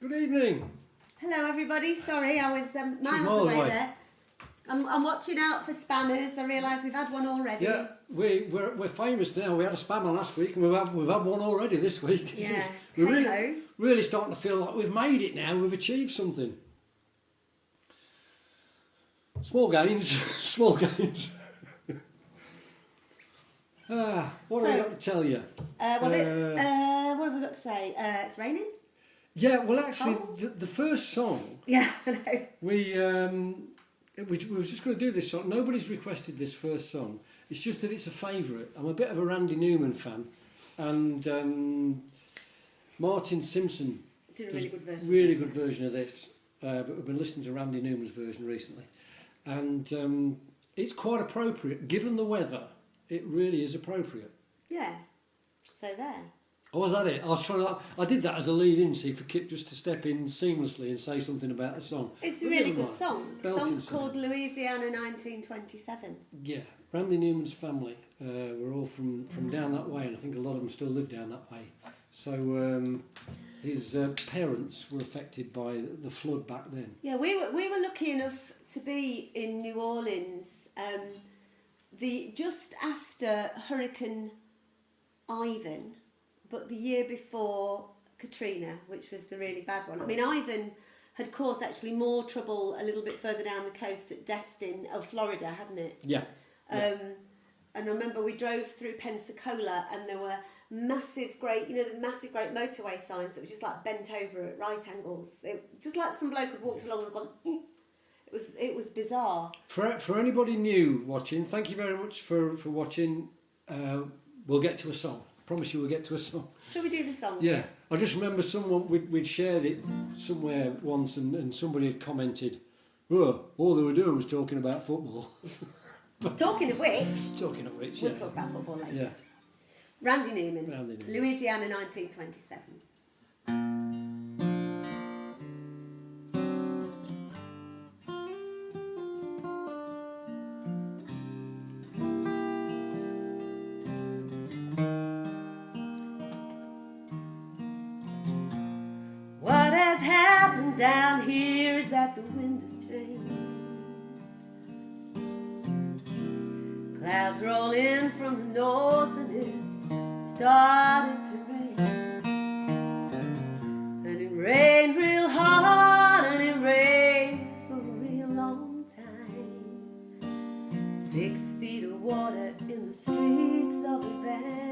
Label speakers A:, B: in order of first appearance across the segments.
A: Good evening.
B: Hello everybody, sorry I was miles away there. I'm watching out for spammers. I realise we've had one already.
A: Yeah, we're famous now. We had a spammer last week and we've had one already this week.
B: Yeah,
A: We're really starting to feel like we've made it now, we've achieved something. Small gains, small gains. What have we got to tell you?
B: What have we got to say? It's raining?
A: Yeah, well actually the first song...
B: Yeah, I know.
A: We were just going to do this song. Nobody's requested this first song. It's just that it's a favourite. I'm a bit of a Randy Newman fan. And Martin Simpson
B: did a really good version.
A: Really good version of this. But we've been listening to Randy Newman's version recently. And it's quite appropriate. Given the weather, it really is appropriate.
B: Yeah. So there.
A: Oh, was that it? I did that as a lead-in, see, for Kip just to step in seamlessly and say something about the song.
B: It's a really good song. The song's
A: song.
B: called Louisiana 1927.
A: Yeah, Randy Newman's family were all from down that way, and I think a lot of them still live down that way. So his parents were affected by the flood back then.
B: Yeah, we were lucky enough to be in New Orleans just after Hurricane Ivan. But the year before Katrina, which was the really bad one. I mean, Ivan had caused actually more trouble a little bit further down the coast at Destin of Florida, hadn't it?
A: Yeah.
B: And I remember we drove through Pensacola and there were massive great motorway signs that were just like bent over at right angles. Just like some bloke had walked along and gone, eh. It was bizarre.
A: For anybody new watching, thank you very much for watching. We'll get to a song. Promise you we'll get to a song.
B: Shall we do the song?
A: Yeah. I just remember we'd shared it somewhere once and somebody had commented, oh, all they were doing was talking about football.
B: Talking of which,
A: yeah.
B: We'll talk about football later.
A: Yeah.
B: Randy Newman, Louisiana 1927. What has happened down here is that the wind has changed. Clouds roll in from the north and it's started to rain. And it rained real hard and it rained for a real long time. 6 feet of water in the streets of Evangeline.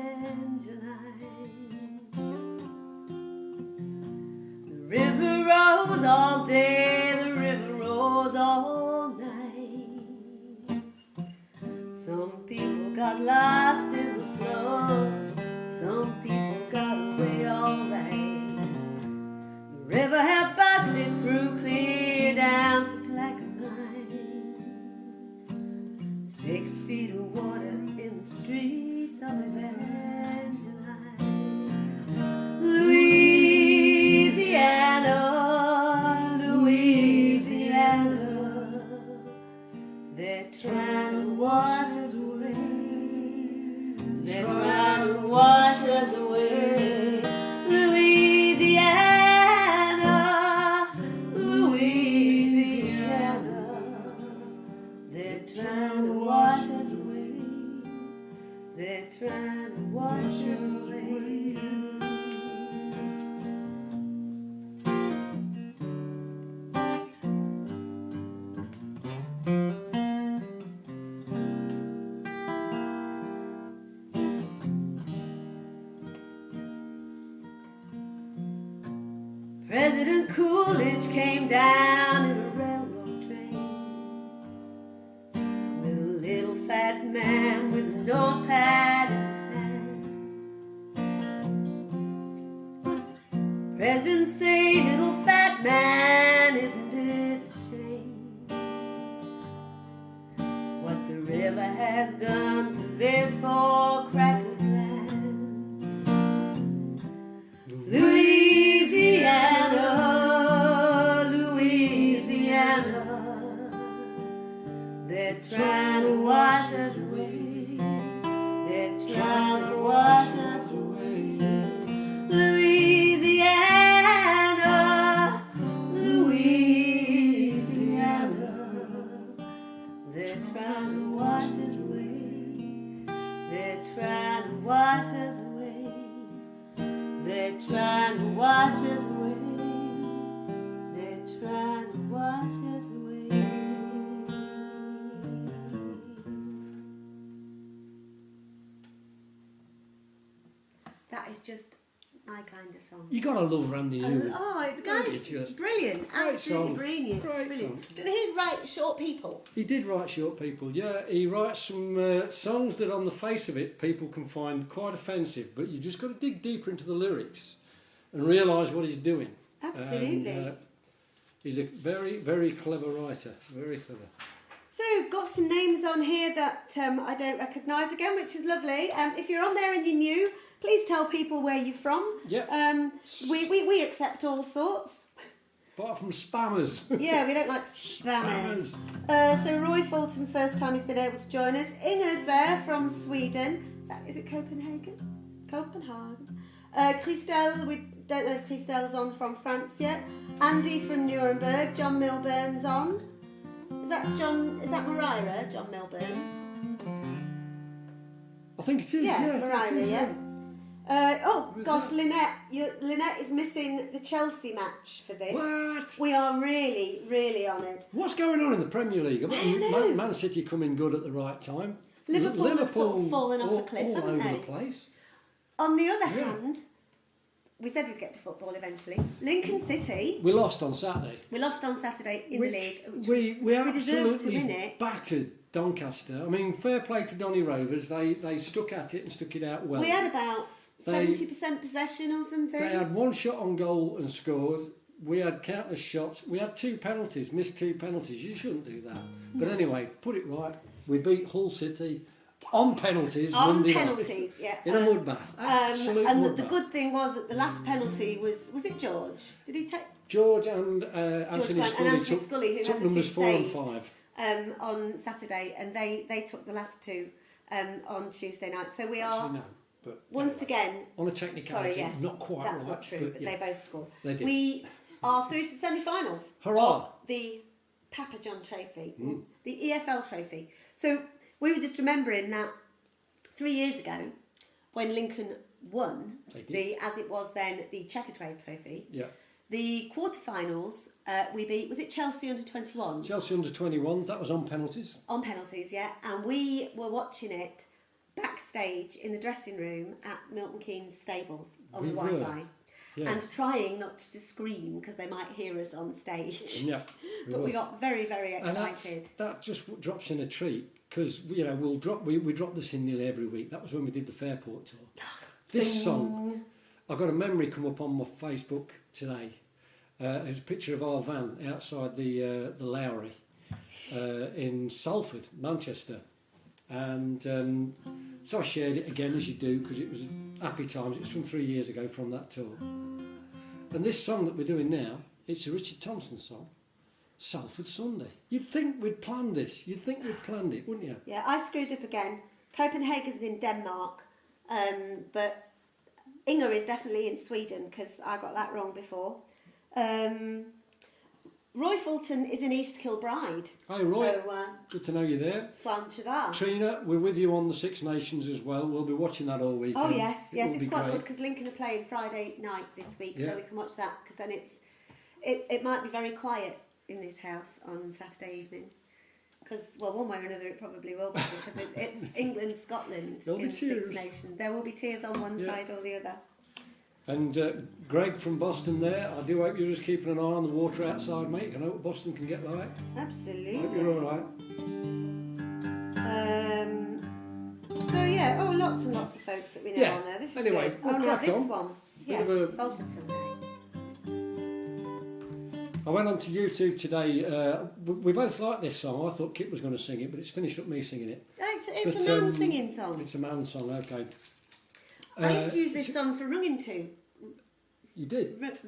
B: The river rose all day, the river rose all night. Some people got lost in the flood, some people got away all right. The river had busted through clear down to Plaquemines. 6 feet of water in the streets of Evangeline. Louisiana, they're trying to wash us away. They're trying to wash us away. Louisiana, they're trying to wash us away. They're trying to wash us away. President Coolidge came down in a railroad train with a little fat man with a notepad in his hand. President say, little fat man, isn't it a shame what the river has done to this poor cracker's land? Louisiana, they're trying to wash us away. They're trying to wash us away. Louisiana, washes away. That is just my kind of song.
A: You gotta love Randy Newman.
B: Oh, the
A: Don't
B: guy's
A: you just?
B: brilliant,
A: Great
B: absolutely
A: song.
B: brilliant.
A: Great
B: brilliant.
A: song.
B: Did he write Short People?
A: He did write Short People, yeah. He writes some songs that on the face of it people can find quite offensive, but you just got to dig deeper into the lyrics and realise what he's doing.
B: Absolutely.
A: And, he's a very, very clever writer, very clever.
B: So, got some names on here that I don't recognise again, which is lovely. If you're on there and you're new, please tell people where you're from.
A: Yeah.
B: We accept all sorts.
A: Apart from spammers.
B: Yeah, we don't like spammers. So Roy Fulton, first time he's been able to join us. Inger's there from Sweden. Is it Copenhagen? Copenhagen. Christelle, we don't know if Christelle's on from France yet. Andy from Nuremberg. John Milburn's on. Is that Mariah? John Milburn?
A: I think it is.
B: Yeah,
A: Yeah,
B: Mariah,
A: it is,
B: yeah. Oh
A: Who's
B: gosh,
A: that?
B: Lynette is missing the Chelsea match for this.
A: What?
B: We are really, really honoured.
A: What's going on in the Premier League? I
B: don't know.
A: Man City coming good at the right time.
B: Liverpool have sort of fallen off a cliff,
A: all
B: haven't
A: over
B: they?
A: the place.
B: On the other
A: Yeah.
B: hand, we said we'd get to football eventually. Lincoln City,
A: We lost on Saturday.
B: we lost on Saturday in the league. Which
A: we
B: deserved to
A: absolutely
B: win it.
A: battered Doncaster. I mean, fair play to Donny Rovers. They stuck at it and stuck it out well.
B: We had about
A: They-
B: 70% possession or something.
A: They had one shot on goal and scored. We had countless shots. We had 2 penalties, missed 2 penalties. You shouldn't do that. But anyway, put it right. We beat Hull City on penalties.
B: On
A: Monday night.
B: penalties, yeah.
A: In a mud bath. Absolute
B: and
A: mud
B: the
A: bath.
B: good thing was that the last penalty was it George? Did he take
A: George and Anthony
B: Grant
A: Scully,
B: and Anthony
A: took,
B: Scully, who
A: took
B: had the
A: numbers
B: two
A: 4 and
B: saved,
A: 5.
B: on Saturday, and they took the last 2 on Tuesday night. So we are
A: Actually, no, but
B: once
A: anyway.
B: again.
A: On a technicality,
B: Sorry, yes,
A: not quite
B: that's
A: right.
B: not true, but
A: yeah.
B: they both scored.
A: They did.
B: We are through to the semi-finals.
A: Hurrah!
B: Of the Papa John Trophy,
A: Hmm.
B: the EFL Trophy. So we were just remembering that 3 years ago, when Lincoln won
A: They did.
B: as it was then, the Checkatrade Trophy.
A: Yeah.
B: The quarterfinals, we beat, was it Chelsea under 21s?
A: Chelsea under 21s, that was on penalties.
B: On penalties, yeah. And we were watching it backstage in the dressing room at Milton Keynes stables on
A: We
B: the
A: were.
B: Wi-Fi.
A: Yeah.
B: And trying not to scream because they might hear us on stage.
A: Yeah.
B: But we got very, very
A: And
B: excited.
A: that just drops in a treat because we drop this in nearly every week. That was when we did the Fairport tour. This song, I got a memory come up on my Facebook today. There's a picture of our van outside the Lowry in Salford, Manchester, and so I shared it again as you do because it was happy times. It was from 3 years ago from that tour. And this song that we're doing now, it's a Richard Thompson song. Salford Sunday. You'd think we'd planned this. You'd think we'd planned it, wouldn't you?
B: Yeah, I screwed up again. Copenhagen's in Denmark, but Inger is definitely in Sweden because I got that wrong before. Roy Fulton is in East Kilbride.
A: Hi, Roy.
B: So,
A: Good to know you're there.
B: Slan Chavar.
A: Trina, we're with you on the Six Nations as well. We'll be watching that all week.
B: Oh yes,
A: It
B: yes,
A: will
B: it's
A: be
B: quite
A: great.
B: good because Lincoln are playing Friday night this week,
A: Yeah.
B: so we can watch that because then it might be very quiet in this house on Saturday evening. Because one way or another it probably will be because it's England Scotland
A: There'll be
B: in Six
A: tears.
B: Nations. There will be tears on one
A: Yeah.
B: side or the other.
A: And Greg from Boston there, I do hope you're just keeping an eye on the water outside, mate. I know what Boston can get like.
B: Absolutely.
A: Hope you're all right.
B: So yeah, lots and lots of folks that we know
A: Yeah.
B: on there. This is
A: Anyway,
B: good.
A: we'll
B: Oh no,
A: crack
B: this
A: on.
B: one.
A: Bit
B: Yes,
A: of a-
B: Salford Sunday.
A: I went onto YouTube today. We both like this song. I thought Kit was going to sing it, but it's finished up me singing it.
B: It's
A: But,
B: a man singing song.
A: It's a man song, okay.
B: I used to use this song for running to.
A: You did?
B: Can't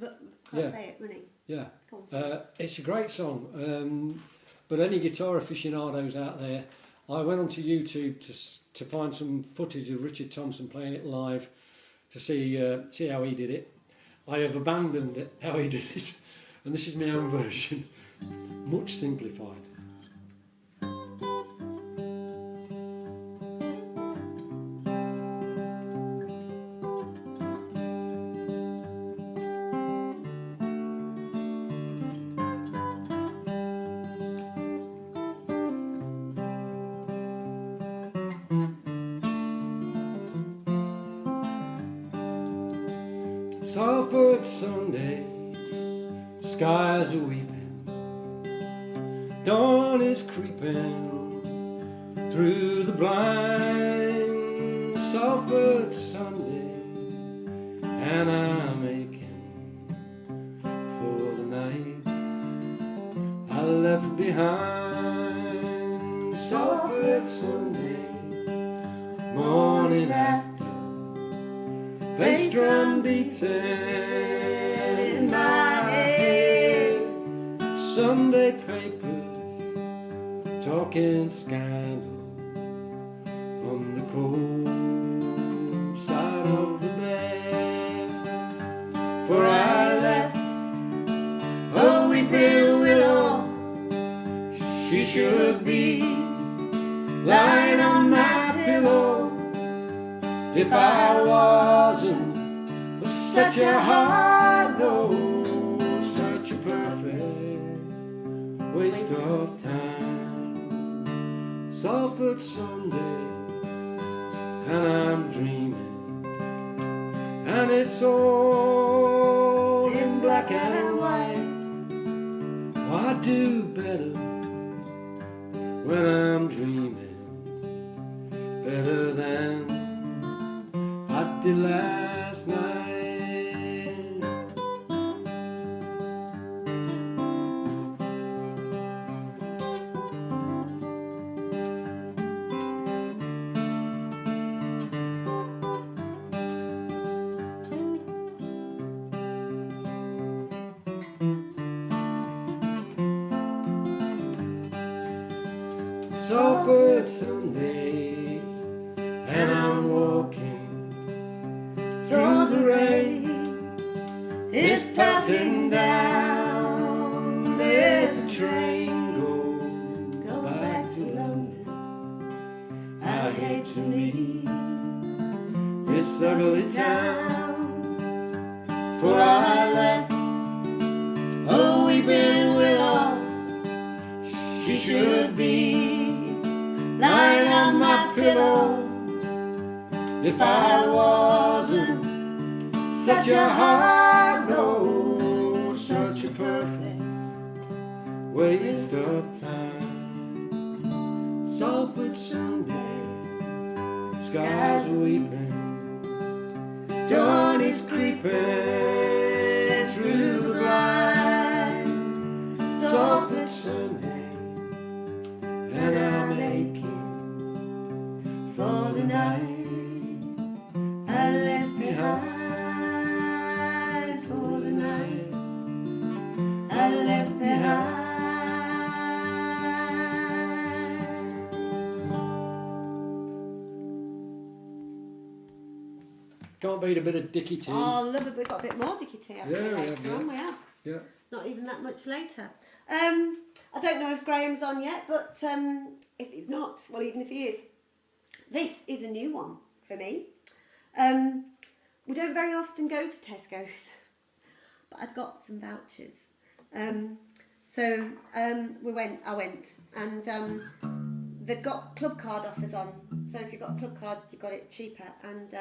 A: Yeah.
B: say it, running.
A: Yeah.
B: Come on, sorry.
A: It's a great song. But any guitar aficionados out there, I went onto YouTube to find some footage of Richard Thompson playing it live to see how he did it. I have abandoned it, how he did it, and this is my own version, much simplified. Salford Sunday, skies are weeping, dawn is creeping through the blind. Salford Sunday, and I'm aching for the night I left behind. Salford Sunday, morning after, bass drum beating in my head. Sunday papers talking scandal on the cold side of the bed. For I left a weeping willow, she should be lying on my pillow. If I wasn't such a hard no, such a perfect waste of time. Salford Sunday, and I'm dreaming, and it's all in black and white. Oh, I do better when I'm dreaming, better than I did last night. Salford Sunday, and I'm walking through the rain. It's pelting down. There's a train goes back to London. I hate to leave this ugly town, for I left a weeping willow. She should be lying on my pillow. If I wasn't such a hard no, such a perfect waste of time. Salford Sunday, skies are weeping, dawn is creeping through the blind. Salford Sunday, and I'm aching for the night I left behind, for the night I left behind. Can't beat a bit of Dickie T.
B: Oh, love it. We've got a bit more Dickie T later on. We have.
A: Yeah.
B: Not even that much later. I don't know if Graham's on yet, but if he's not, well, even if he is, this is a new one for me. We don't very often go to Tesco's, but I'd got some vouchers. So I went, and they've got club card offers on. So if you've got a club card, you got it cheaper. And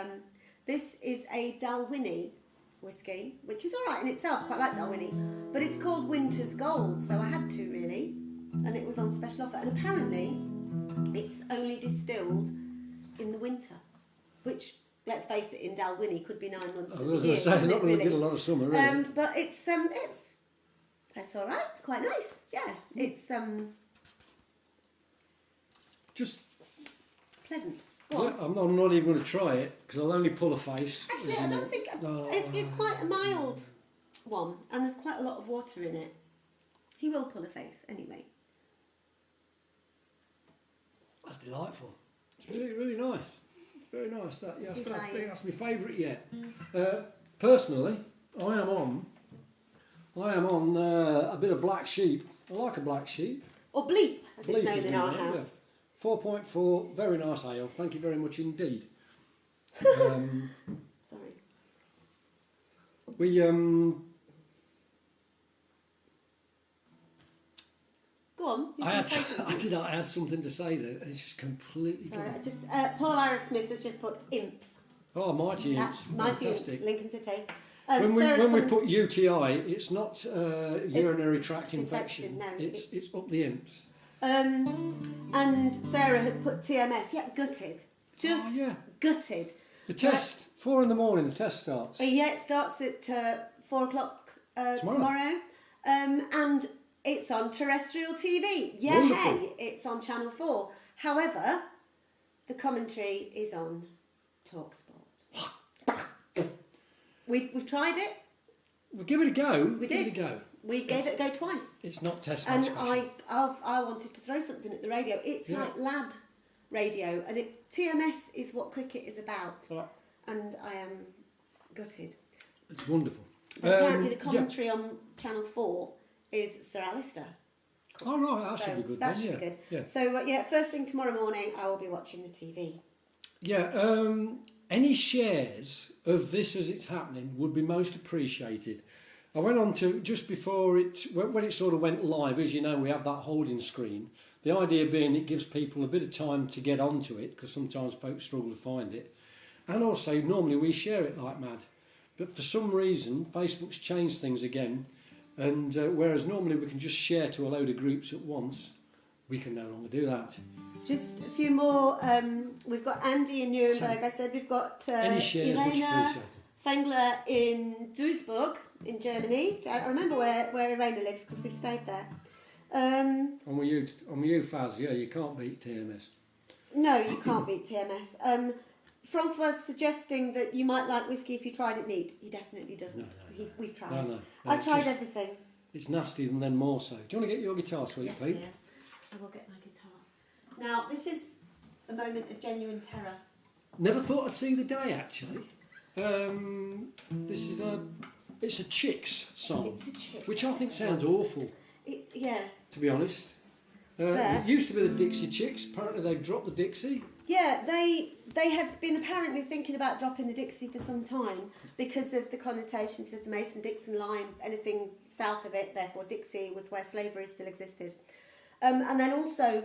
B: this is a Dalwhinnie whiskey, which is all right in itself. Quite like Dalwhinnie, but it's called Winter's Gold, so I had to really, and it was on special offer. And apparently, it's only distilled in the winter, which, let's face it, in Dalwhinnie could be 9 months of the year.
A: Not going to get a lot of summer, really.
B: But it's all right. It's quite nice. Yeah, it's
A: just
B: pleasant. Go on.
A: I'm not even going to try it because I'll only pull a face.
B: Actually, I don't think it's quite a mild one, and there's quite a lot of water in it. He will pull a face anyway.
A: That's delightful. It's really, really nice. It's very nice. I think that's my favourite yet. Personally, I am on a bit of Black Sheep. I like a Black Sheep.
B: Or Bleep, as
A: Bleep
B: it's known
A: is
B: in our
A: it,
B: house.
A: 4.4, very nice ale. Thank you very much indeed.
B: Sorry.
A: We
B: Go on.
A: I had something to say there, and it's just completely
B: Sorry,
A: gone.
B: Paul Arrowsmith has just put imps.
A: Oh, Mighty Imps.
B: That's Mighty Imps,
A: fantastic.
B: Lincoln City. Sarah's
C: when we
B: comment-
C: put UTI, it's not urinary tract infection.
B: No,
C: it's up the imps.
B: And Sarah has put TMS. Yeah, gutted. Just
C: yeah.
B: gutted.
C: The test, 4 in the morning, the test starts.
B: Yeah, it starts at 4 o'clock tomorrow. And it's on terrestrial TV. Yeah,
C: Wonderful.
B: hey, it's on Channel 4. However, the commentary is on TalkSport. We've tried it.
C: We'll give it a go.
B: We
C: Give
B: did.
C: it a go.
B: We gave it a go twice.
C: It's not test
B: And
C: match fashion.
B: I wanted to throw something at the radio. It's
C: Yeah.
B: like lad radio, and TMS is what cricket is about.
C: Right.
B: And I am gutted.
C: It's wonderful.
B: But apparently, the
C: yeah.
B: commentary on Channel 4 is Sir Alistair.
C: Oh, right, that
B: So
C: should be good
B: that
C: then,
B: should
C: yeah.
B: be good.
C: Yeah.
B: So first thing tomorrow morning, I will be watching the TV.
C: Yeah, any shares of this as it's happening would be most appreciated. I went on to, just before it, when it sort of went live, as you know, we have that holding screen. The idea being it gives people a bit of time to get onto it, because sometimes folks struggle to find it. And also, normally we share it like mad. But for some reason, Facebook's changed things again. And whereas normally we can just share to a load of groups at once, we can no longer do that.
B: Just a few more. We've got Andy in Nuremberg.
C: So,
B: I said we've got
C: Any shares much
B: Irena
C: appreciated.
B: Fengler in Duisburg in Germany. So I remember where Irena lives because we've stayed there.
C: On with you, Faz, yeah, you can't beat TMS.
B: No, you can't beat TMS. Francois suggesting that you might like whiskey if you tried it neat. He definitely doesn't.
C: No.
B: We've tried.
C: No.
B: I've
C: it's
B: tried
C: just-
B: everything.
C: It's nasty and then more so. Do you want to get your guitar, sweet
B: Yes,
C: Pete?
B: dear. I will get my guitar. Now, this is a moment of genuine terror.
C: Never thought I'd see the day, actually. This is it's a Chicks song,
B: It's a Chicks.
C: which I think sounds awful,
B: Yeah.
C: to be honest.
B: There.
C: It used to be the Dixie Chicks. Apparently they've dropped the Dixie.
B: Yeah, they had been apparently thinking about dropping the Dixie for some time because of the connotations of the Mason-Dixon line. Anything south of it, therefore Dixie, was where slavery still existed. And then also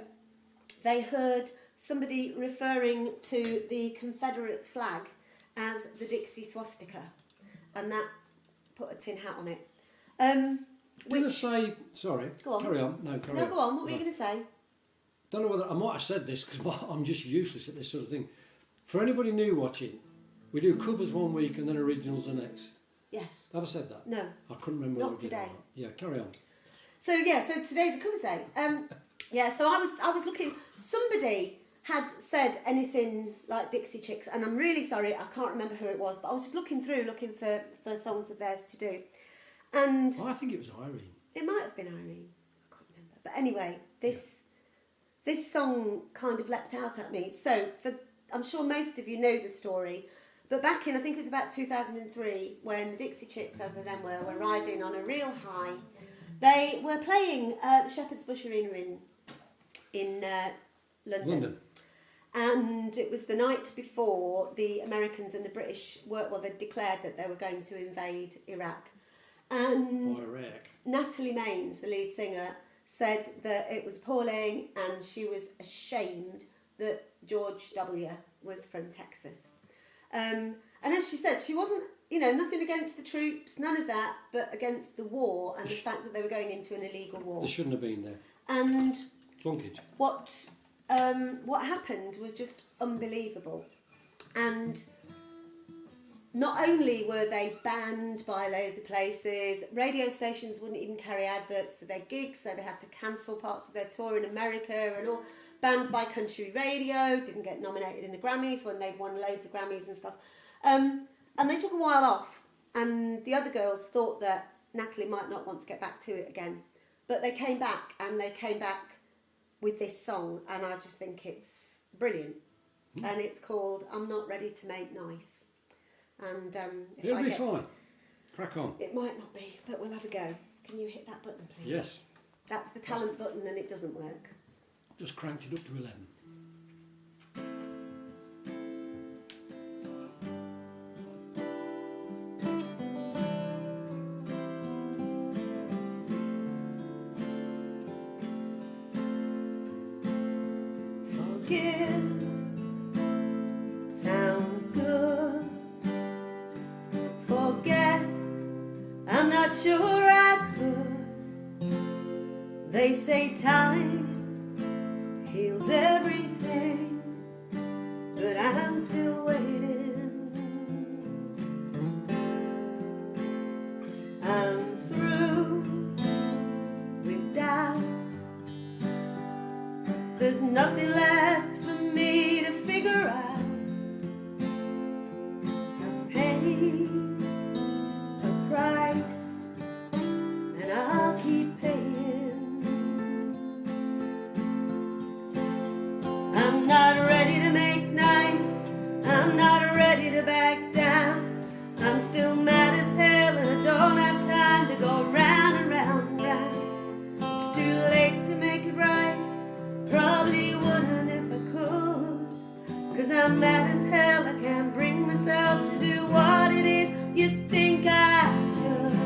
B: they heard somebody referring to the Confederate flag as the Dixie swastika, and that put a tin hat on it.
C: I'm going to
B: Which,
C: say, sorry,
B: Go on.
C: carry on. No, carry
B: no,
C: on.
B: go on, what were you
C: Right.
B: going to say?
C: Don't know whether I might have said this because I'm just useless at this sort of thing. For anybody new watching, we do covers one week and then originals the next.
B: Yes.
C: Have I said that?
B: No.
C: I couldn't remember.
B: Not
C: whether we did or
B: today.
C: not. Yeah, carry on.
B: So today's a covers day. So I was looking. Somebody had said anything like Dixie Chicks, and I'm really sorry, I can't remember who it was, but I was just looking for songs of theirs to do, and
C: I think it was Irene.
B: it might have been Irene. I can't remember. But anyway, this song kind of leapt out at me. So I'm sure most of you know the story. But back in, I think it was about 2003, when the Dixie Chicks, as they then were riding on a real high. They were playing the Shepherd's Bush Arena in London. And it was the night before the Americans and the British they declared that they were going to invade Iraq. And
C: Iraq.
B: Natalie Maines, the lead singer, said that it was appalling and she was ashamed that George W. was from Texas. And as she said, she wasn't, nothing against the troops, none of that, but against the war and the fact that they were going into an illegal war.
C: They shouldn't have been there.
B: And
C: Plunkage.
B: what happened was just unbelievable. And not only were they banned by loads of places, radio stations wouldn't even carry adverts for their gigs, so they had to cancel parts of their tour in America and all. Banned by country radio, didn't get nominated in the Grammys when they'd won loads of Grammys and stuff. And they took a while off, and the other girls thought that Natalie might not want to get back to it again. But they came back, and they came back with this song, and I just think it's brilliant. And it's called I'm Not Ready to Make Nice. And
C: It'll be fine. Crack on.
B: It might not be, but we'll have a go. Can you hit that button, please?
C: Yes.
B: That's the talent button, and it doesn't work.
C: Just cranked it up to 11.
B: Forgive sounds good. Forget sure I could. They say time heals everything, but I'm still waiting. I'm through with doubts. There's nothing left for me to figure out. I've paid a price, and I'll keep paying. I'm not ready to make nice. I'm not ready to back down. I'm still mad as hell, and I don't have time to go round and round and round. It's too late to make it right. Probably wouldn't if I could. 'Cause I'm mad as hell, I can't bring myself to do what it is you think I should.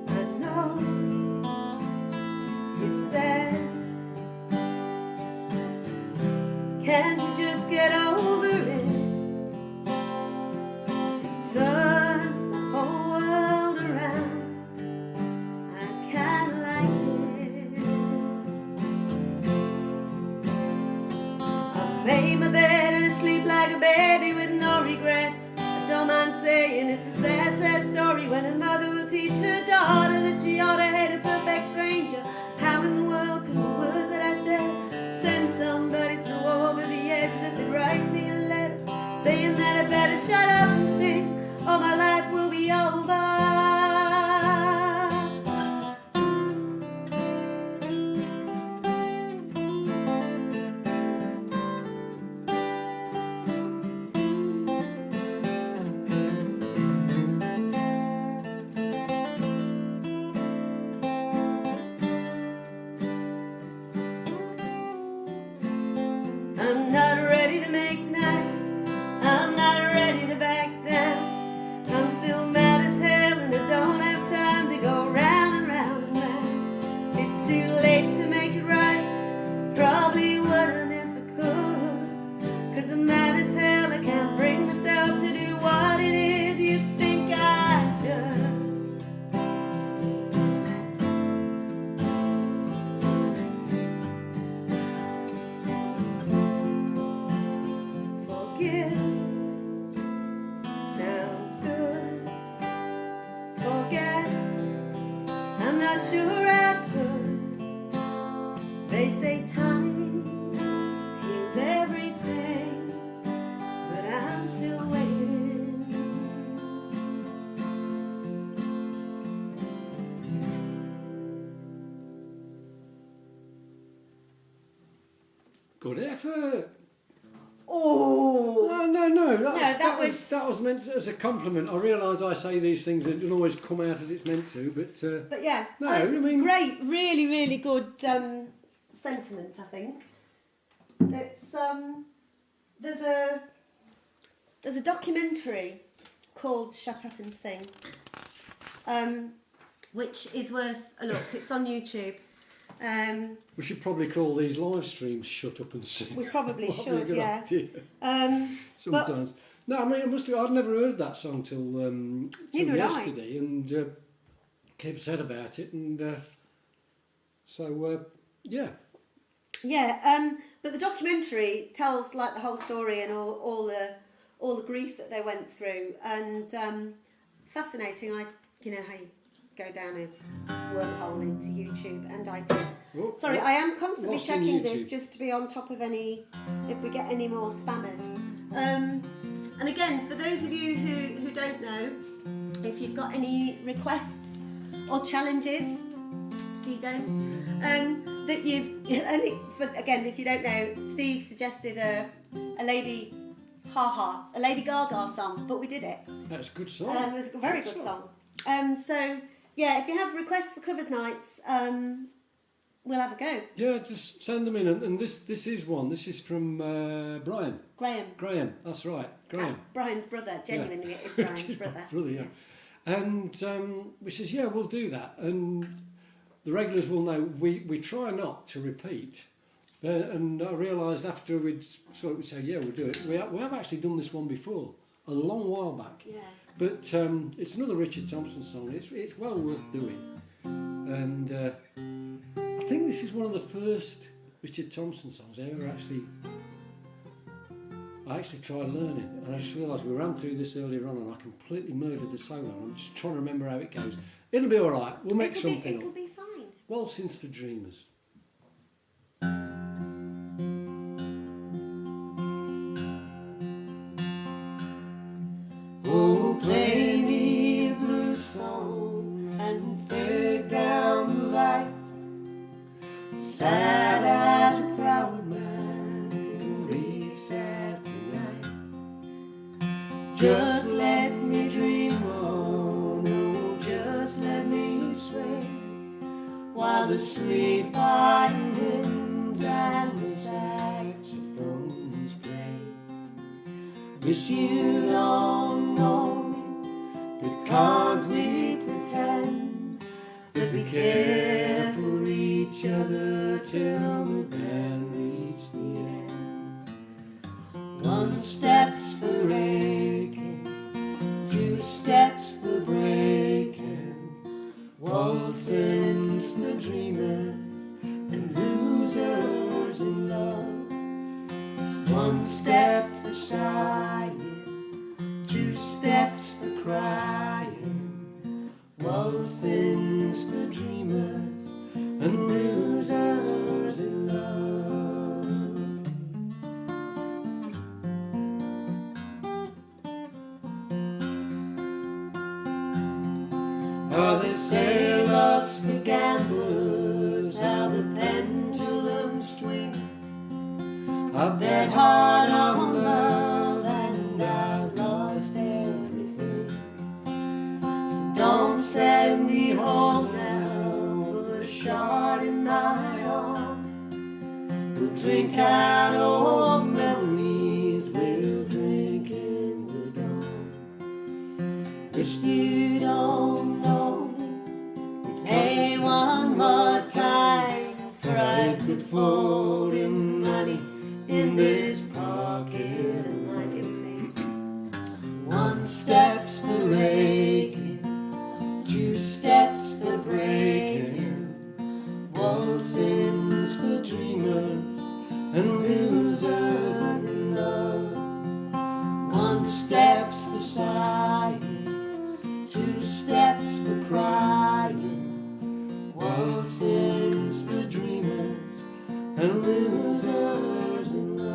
B: I know you said, can't you just get over it? Turn my whole world around. I kinda like it. I made my bed and I sleep like a baby with no regrets. I don't mind saying it's a sad, sad story when a mother will teach her daughter that she ought to hate a perfect stranger. How in the world can the words that I said send somebody so over the edge that they write me a letter saying that I better shut up and sing or my life will be over? I'm not ready to make night. I'm not ready to back down. I'm still mad as hell, and I don't have time to go round and round and round. It's too late to make it right. Probably wouldn't if I could. 'Cause I'm mad as hell, I can't bring myself to do what it is you think I should. Forgive sounds good. Forget, I'm not sure I could. They say time heals everything, but I'm still waiting.
A: Good effort.
B: Oh,
A: No.
B: that
A: That was meant as a compliment. I realise I say these things and it doesn't always come out as it's meant to, but
B: but yeah,
A: No,
B: it's
A: I mean-
B: great, really, really good sentiment. I think it's there's a documentary called "Shut Up and Sing," which is worth a look. It's on YouTube.
A: we should probably call these live streams "Shut Up and Sing."
B: We probably
A: Might be a
B: should,
A: good
B: yeah.
A: idea sometimes. No, I mean, I must have. I'd never heard that song till
B: Neither had I.
A: yesterday, and Kib said about it, and yeah.
B: Yeah, but the documentary tells like the whole story and all the grief that they went through, and fascinating. You know how you go down a wormhole into YouTube, and I did.
A: Oh,
B: Sorry,
A: what?
B: I am constantly
A: Lost in
B: checking
A: YouTube.
B: this just to be on top of if we get any more spammers. And again, for those of you who don't know, if you've got any requests or challenges, Steve don't, that you've only if you don't know, Steve suggested a Lady Gaga song, but we did it.
A: That's a good song.
B: It was a very good song. So yeah, if you have requests for covers nights, we'll have a go.
A: Yeah, just send them in, and this is one. This is from Brian. Graham, that's right. Graham.
B: That's Brian's brother. Genuinely, it is Brian's brother.
A: Yeah. And we says, yeah, we'll do that. And the regulars will know we try not to repeat. And I realised after we'd say, yeah, we'll do it. We have actually done this one before, a long while back.
B: Yeah.
A: But it's another Richard Thompson song. It's well worth doing. And I think this is one of the first Richard Thompson songs I actually tried learning. And I just realised we ran through this earlier on and I completely murdered the solo. I'm just trying to remember how it goes. It'll be all right. We'll make something
B: It'll
A: up.
B: be fine.
A: Waltzing's for Dreamers.
B: Oh, play me a blues song and fade down the lights. Sad as a proud man can be sad tonight. Just let me dream on, oh, just let me sway, while the sweet violins and the saxophones play. Wish you don't know me, but can't we pretend that we care for each other till the band reach the end? One step's for aching, two steps for breaking, waltzing's for dreamers and losers in love. One step's for sighing, two steps for crying, waltzing's for dreamers and losers in love. Oh, they say love's for gamblers, how the pendulum swings. I bet hard on love and I've lost everything. So don't send me home now, put a shot in my arm. We'll drink out old memories, we'll drink in the dawn. Wish you don't know me, play one more time, for I could fold in money in this pocket of mine. It was me. One step's for aching, two steps for breaking, waltzing's for dreamers and losers in love. One step's for sighing, two steps for crying, waltzing's for dreamers and losers in love.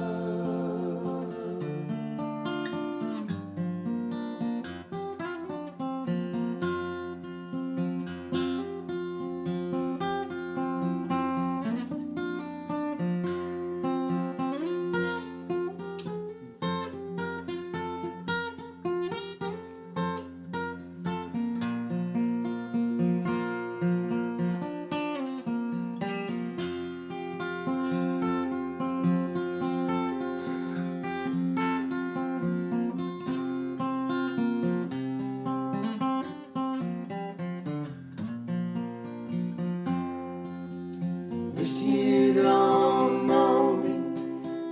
B: Wish you don't know me,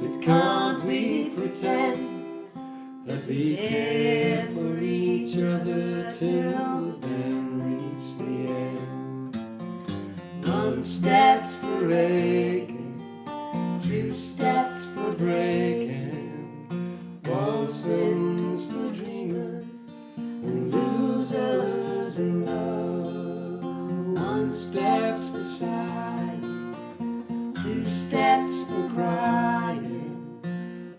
B: but can't we pretend that we care for each other till the band reach the end? One step's for aching, two steps for breaking, waltzing's for dreamers and losers in love. One step's for sighing, two steps for crying,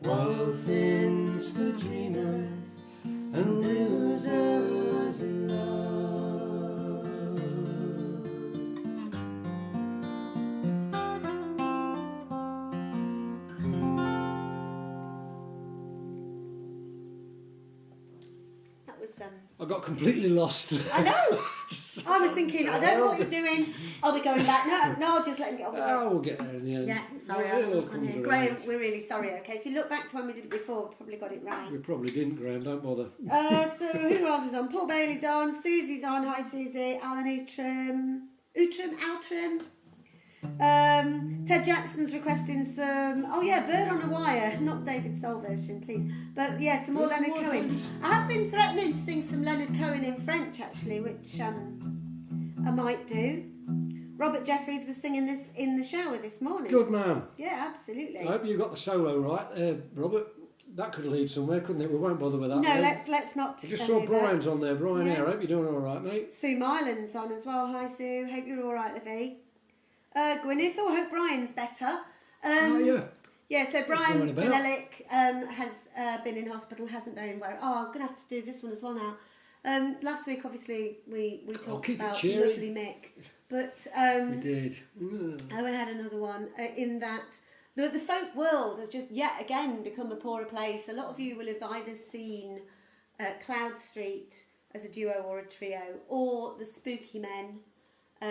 B: waltzing's for dreamers and losers in love. That was
A: I got completely lost.
B: I know. I was thinking, I don't know what you're doing. Are we going back? No, I'll just let him get on with it.
A: Oh, we'll get there in the end.
B: Yeah, sorry,
A: It all
B: I'm
A: comes
B: here.
A: around.
B: Graham, we're really sorry, okay? If you look back to when we did it before, we probably got it right.
A: We probably didn't, Graham, don't bother.
B: So who else is on? Paul Bailey's on, Susie's on. Hi, Susie. Alan Outram. Outram. Ted Jackson's requesting some. Oh yeah, Bird on a Wire, not David Soul version, please. But yeah, some more Leonard Cohen. I have been threatening to sing some Leonard Cohen in French actually, which I might do. Robert Jeffries was singing this in the shower this morning.
C: Good man.
B: Yeah, absolutely.
C: I hope you got the solo right, Robert. That could lead somewhere, couldn't it? We won't bother with that.
B: No,
C: then.
B: let's not.
C: I just saw Brian's on there. Brian
B: Yeah.
C: Eyre. I hope you're doing all right, mate.
B: Sue Mylan's on as well. Hi Sue, hope you're all right, Livy. Gwyneth, I hope Brian's better.
C: Oh yeah.
B: Yeah, so Brian
C: Brian about?
B: Benellic has been in hospital, hasn't been well. Oh, I'm going to have to do this one as well now. Last week, obviously, we talked
C: keep it
B: about
C: cheery.
B: lovely Mick. But
C: We did.
B: oh, we had another one in that the folk world has just yet again become a poorer place. A lot of you will have either seen Cloud Street as a duo or a trio, or the Spooky Men.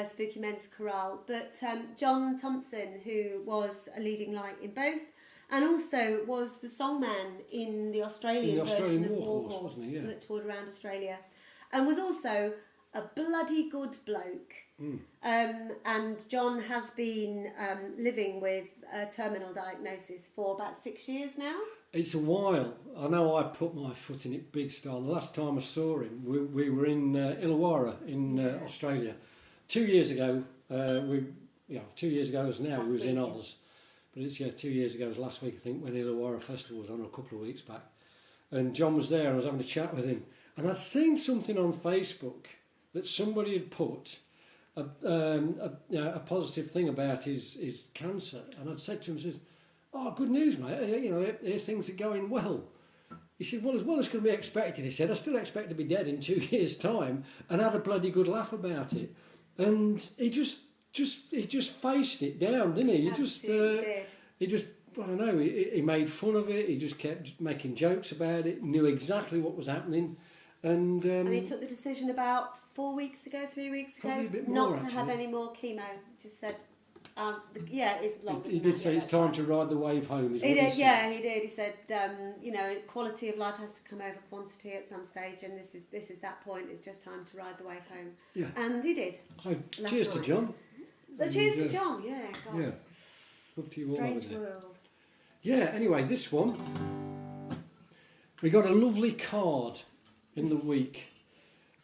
B: Spooky Men's Chorale, but John Thompson, who was a leading light in both, and also was the songman in the Australian version of Warhorse,
C: wasn't he? Yeah.
B: that toured around Australia, and was also a bloody good bloke. And John has been living with a terminal diagnosis for about 6 years now.
C: It's a while. I know I put my foot in it big style. The last time I saw him, we were in Illawarra in Australia. 2 years ago, 2 years ago as now,
B: Last
C: he was
B: week,
C: in
B: yeah.
C: Oz. But it's 2 years ago, it was last week, I think, when Illawarra Festival was on, a couple of weeks back. And John was there, and I was having a chat with him. And I'd seen something on Facebook that somebody had put a positive thing about his cancer. And I'd said to him, I said, "Oh, good news, mate. Here things are going well." He said, "Well, as well as could be expected," he said, "I still expect to be dead in 2 years' time," and had a bloody good laugh about it. And he just faced it down, didn't he?
B: Absolutely did.
C: He just, I don't know, he made fun of it. He just kept making jokes about it. Knew exactly what was happening, and
B: he took the decision about 3 weeks ago,
C: Probably a bit more,
B: not to have
C: actually.
B: any more chemo. Just said, it's longer.
C: he did say it's time to ride the wave home. Is what
B: He did,
C: said.
B: yeah, he did. He said, quality of life has to come over quantity at some stage, and this is that point. It's just time to ride the wave home.
C: Yeah.
B: And he did.
C: So
B: Last
C: cheers to
B: night.
C: John.
B: So cheers to John. Yeah, God.
C: Yeah. Love to you all over
B: Strange
C: there.
B: world.
C: Yeah, anyway, this one, we got a lovely card in the week,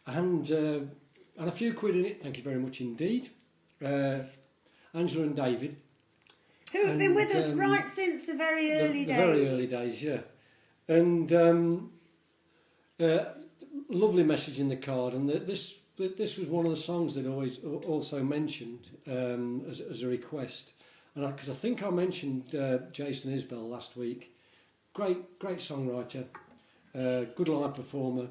C: and a few quid in it, thank you very much indeed. Angela and David.
B: Who have been
C: And,
B: with us right since the very early days.
C: The very early days, yeah. And lovely message in the card, and this was one of the songs they'd always also mentioned as a request. And because I think I mentioned Jason Isbell last week, great songwriter, good live performer.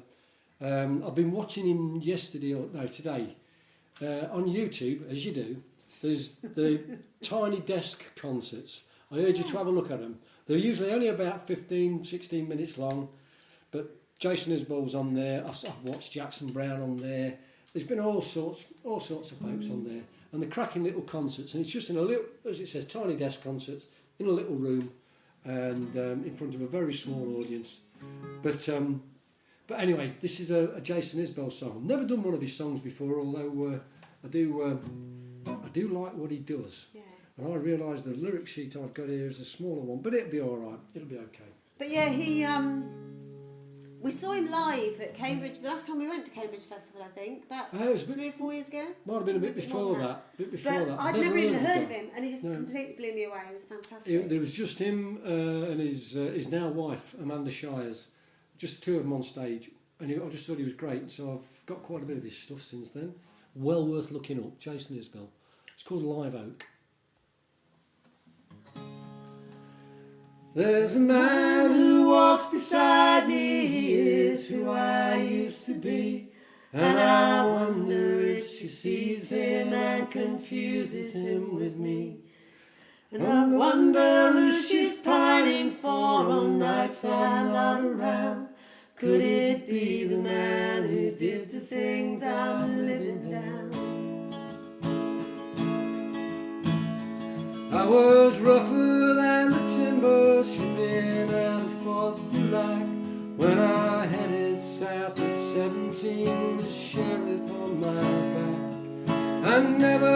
C: I've been watching him today on YouTube, as you do. There's the Tiny Desk concerts. I urge you to have a look at them. They're usually only about 15, 16 minutes long, but Jason Isbell's on there. I've watched Jackson Brown on there. There's been all sorts of folks on there, and they're cracking little concerts. And it's just in a little, as it says, Tiny Desk concerts in a little room, and in front of a very small audience. But anyway, this is a Jason Isbell song. I've never done one of his songs before, although I do like what he does.
B: Yeah.
C: And I realise the lyric sheet I've got here is a smaller one, but it'll be all right. It'll be okay.
B: But yeah, we saw him live at Cambridge. The last time we went to Cambridge Festival, I think, about
C: It was a bit-
B: 3 or 4 years ago.
C: Might have been a bit
B: Maybe
C: before
B: more than
C: that.
B: But I'd never even heard of
C: him.
B: him, and he just
C: No.
B: completely blew me away. It was fantastic.
C: There was just him and his now wife, Amanda Shires, just the two of them on stage. And I just thought he was great. So I've got quite a bit of his stuff since then. Well worth looking up. Jason Isbell. It's called Live Oak. There's a man who walks beside me, he is who I used to be. And I wonder if she sees him and confuses him with me. And I wonder who she's pining for on nights I'm not around. Could it be the man who did the things I'm living down? I was rougher than the timber shipping out of 4th of July when I headed south at 17, the sheriff on my back. I never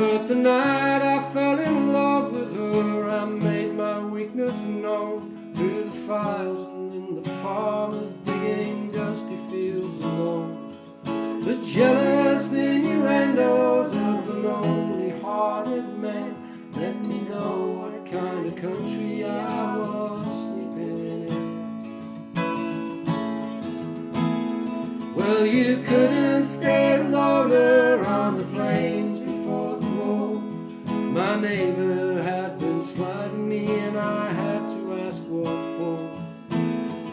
C: But the night I fell in love with her, I made my weakness known through the files and in the farmers digging dusty fields alone. The jealous innuendos of the lonely-hearted men let me know what kind of country I was sleeping in. Well, you couldn't stay longer on the plains before the war. My neighbor had been sliding me and I had to ask what for.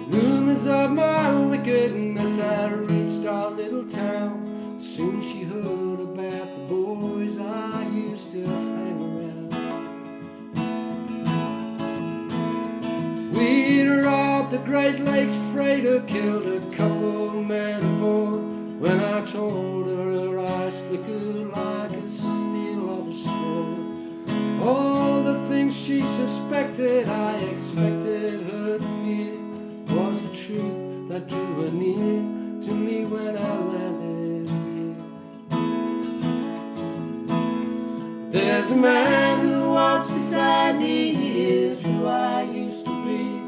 C: Rumors of my wickedness had reached our little town. Soon she heard about the boys I used to hang around. We'd robbed the Great Lakes freighter, killed a couple men aboard. When I told her, her eyes flickered like a steel of a sword. All the things she suspected, I expected her to fear, was the truth that drew her near to me when I landed here. There's a man who walks beside me, he is who I used to be,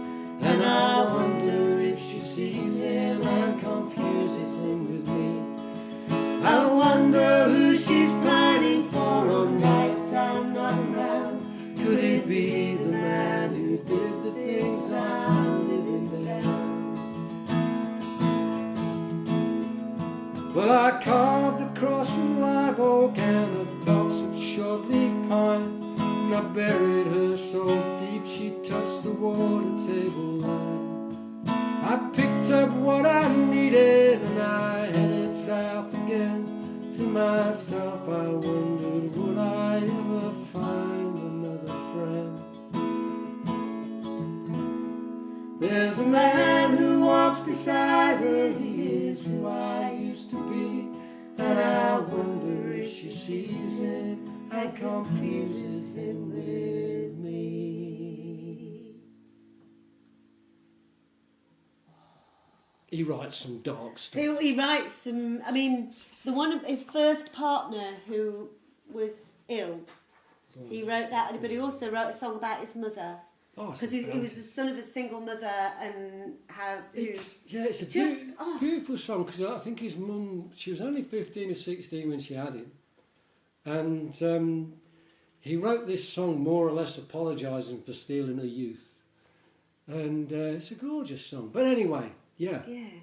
C: and I wonder if she sees him and confuses him with me. I wonder who she's pining for on nights I'm not around. Could it be the man who did the things I'm living down? Well, I carved a cross from live oak and a box of short-leaf pine, and I buried her so deep she touched the water table line. I picked up what I needed and I headed south again. To myself I wondered, would I ever find another friend? There's a man who walks beside her, he is who I used to be, and I wonder if she sees him and confuses him with me. He writes some dark stuff.
B: He writes some. I mean, the one of his first partner who was ill. He wrote that, but he also wrote a song about his mother. Because he was the son of a single mother and how...
C: It's a beautiful song, because I think his mum, she was only 15 or 16 when she had him. And he wrote this song more or less apologising for stealing her youth. And it's a gorgeous song. But anyway, yeah.
B: Yeah.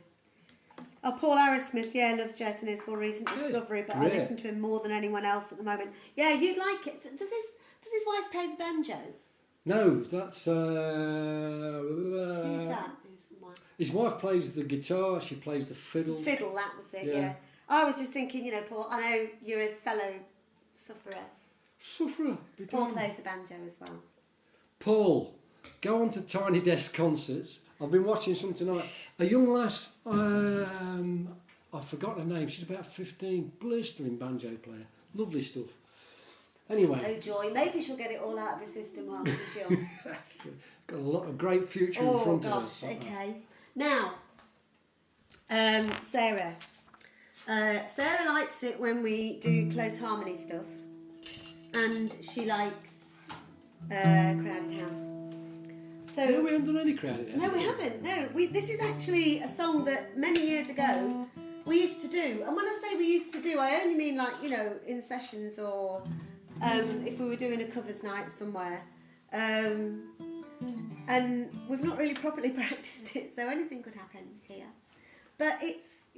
B: Oh, Paul Arrowsmith, loves Jason Isbell, recent discovery, but I listen to him more than anyone else at the moment. Yeah, you'd like it. Does his wife play the banjo?
C: No, that's...
B: Who's that?
C: His wife plays the guitar, she plays the fiddle.
B: Fiddle, that was it, yeah. I was just thinking, Paul, I know you're a fellow sufferer.
C: Sufferer?
B: Paul plays the banjo as well.
C: Paul, go on to Tiny Desk concerts. I've been watching some tonight. A young lass, I've forgotten her name, she's about 15, blistering banjo player. Lovely stuff. Anyway.
B: Oh joy, maybe she'll get it all out of her system while she's young.
C: Got a lot of great future in front of her.
B: Oh gosh, okay. Now, Sarah. Sarah likes it when we do close harmony stuff, and she likes Crowded House. So
C: no, we haven't done any Crowded House.
B: No, we haven't. No, this is actually a song that many years ago we used to do. And when I say we used to do, I only mean in sessions or if we were doing a covers night somewhere. And we've not really properly practiced it, so anything could happen here. But it's,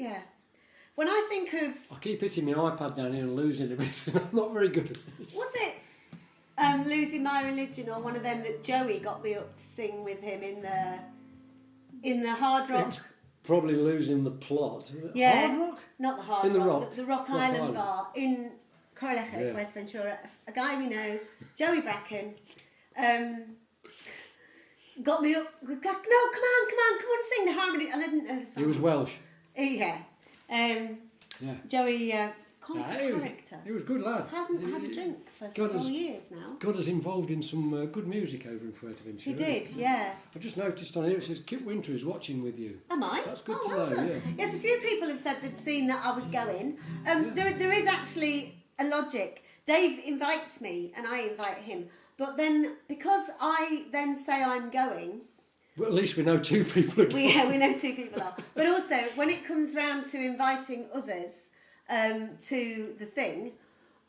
B: when I think of...
C: I keep hitting my iPad down here and losing everything. I'm not very good at this.
B: Was it Losing My Religion or one of them that Joey got me up to sing with him in the Hard Rock?
C: It's probably Losing the Plot.
B: Yeah.
C: Hard Rock?
B: Not the Hard
C: in the
B: Rock.
C: Rock.
B: The Rock Island Bar in Corralejo, Fuerteventura. A guy we know, Joey Bracken, got me up. No, come on, sing the harmony. And I didn't know the song.
C: He was Welsh.
B: Yeah. Joey, quite a character.
C: He was a good lad.
B: Hasn't had a drink for several years now.
C: Got us involved in some good music over in Fuerteventura.
B: He did, yeah.
C: I just noticed on here it says Kip Winter is watching with you.
B: Am I?
C: That's good to
B: well
C: know,
B: done.
C: yeah.
B: Yes, a few people have said they'd seen that I was going. There is actually a logic. Dave invites me and I invite him. But then, because I then say I'm going,
C: Well, at least we know 2 people are going.
B: we know 2 people are. But also, when it comes round to inviting others to the thing,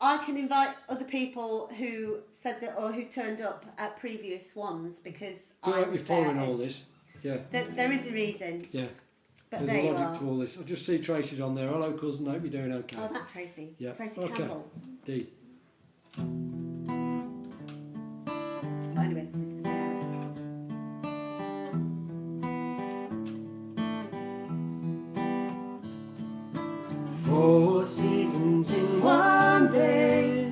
B: I can invite other people who said that or who turned up at previous ones because
C: Do
B: I
C: hope you're
B: was
C: following
B: there.
C: all this. Yeah.
B: There is a reason.
C: Yeah.
B: But
C: There's
B: there
C: a
B: you
C: logic
B: are.
C: to all this. I just see Tracy's on there. Hello, cousin. Hope you're doing okay.
B: Oh, that Tracy.
C: Yeah.
B: Tracy
C: Okay.
B: Campbell.
C: D.
B: Oh, anyway, this is for Sarah.
A: Four seasons in one day,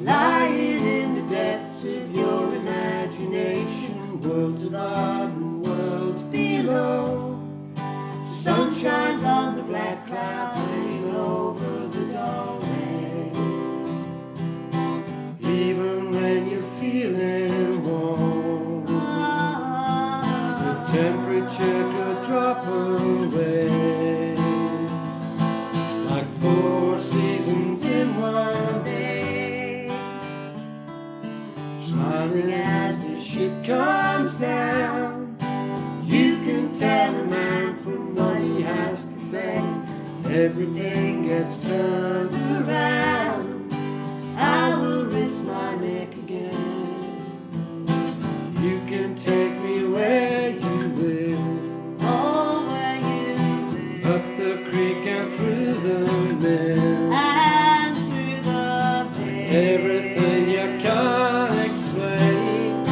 A: lying in the depths of your imagination, worlds above and worlds below. Sun shines on the black clouds hanging over the doorway. Even when you're feeling warm, the temperature could drop away. Like 4 seasons in one day, smiling as the shit comes down. You can tell a man from what he has to say. Everything gets turned around. I will risk my neck again. You can take me where you will,
B: Oh, where you live.
A: up the creek and through the mill.
B: And through the veil.
A: Everything you can't explain.